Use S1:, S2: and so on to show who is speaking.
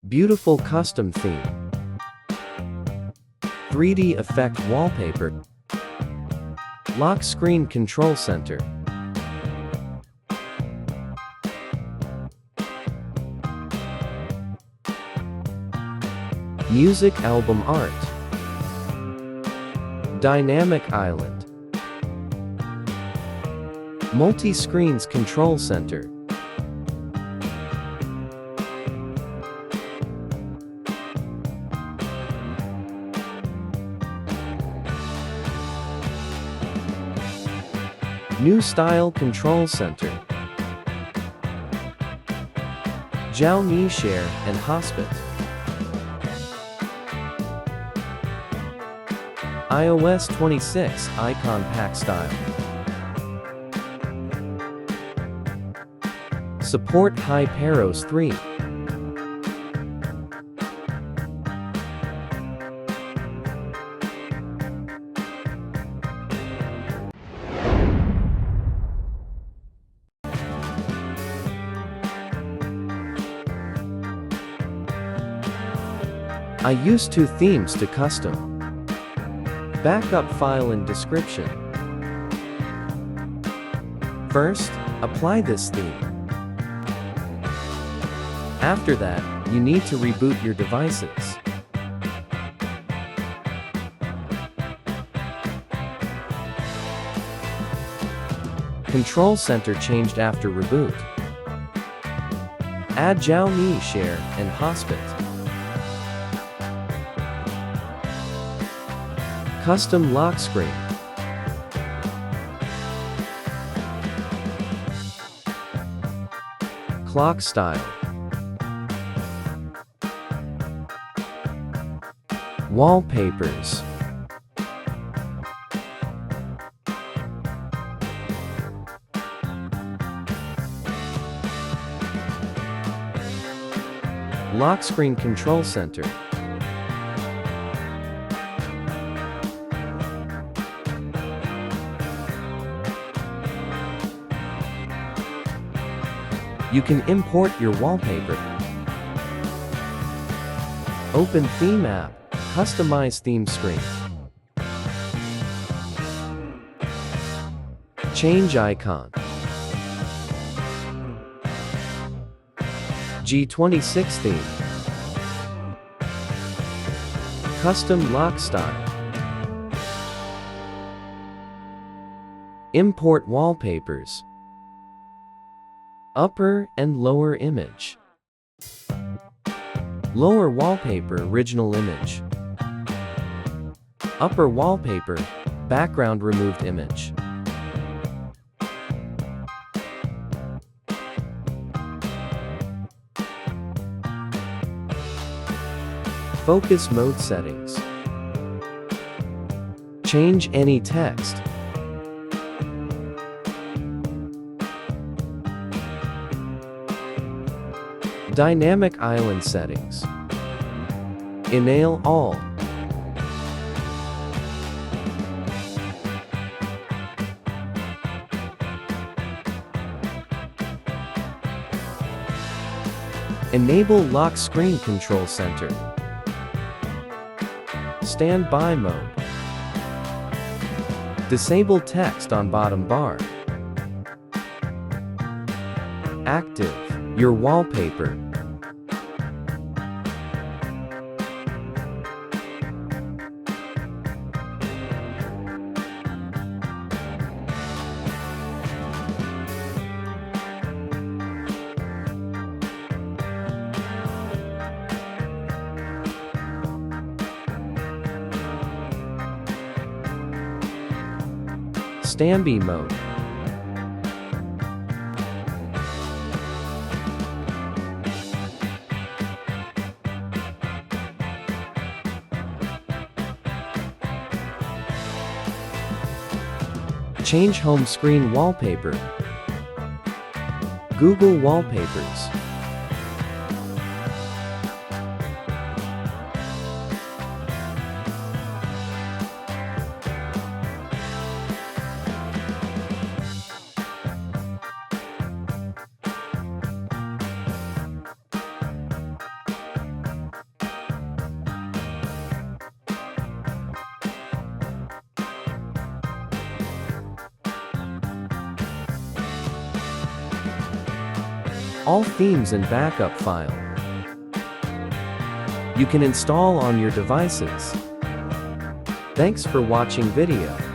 S1: Beautiful custom theme. 3D effect wallpaper. Lock screen control center. Music album art. Dynamic island. Multi-screens control center. New style control center. Xiaomi share and hotspot. iOS 26 icon pack style. Support HyperOS 3. I use two themes to custom. Backup file in description. First, apply this theme. After that, you need to reboot your devices. Control center changed after reboot. Add Xiaomi share and hotspot. Custom lock screen. Clock style. Wallpapers. Lock screen control center. You can import your wallpaper. Open Theme app. Customize theme screen. Change icon. G26 theme. Custom lock style. Import wallpapers. Upper and lower image. Lower wallpaper original image. Upper wallpaper background removed image. Focus mode settings. Change any text. Dynamic island settings. Enable all. Enable lock screen control center. Standby mode. Disable text on bottom bar. Active your wallpaper. Standby mode. Change home screen wallpaper. Google wallpapers. All themes and backup file. You can install on your devices. Thanks for watching video.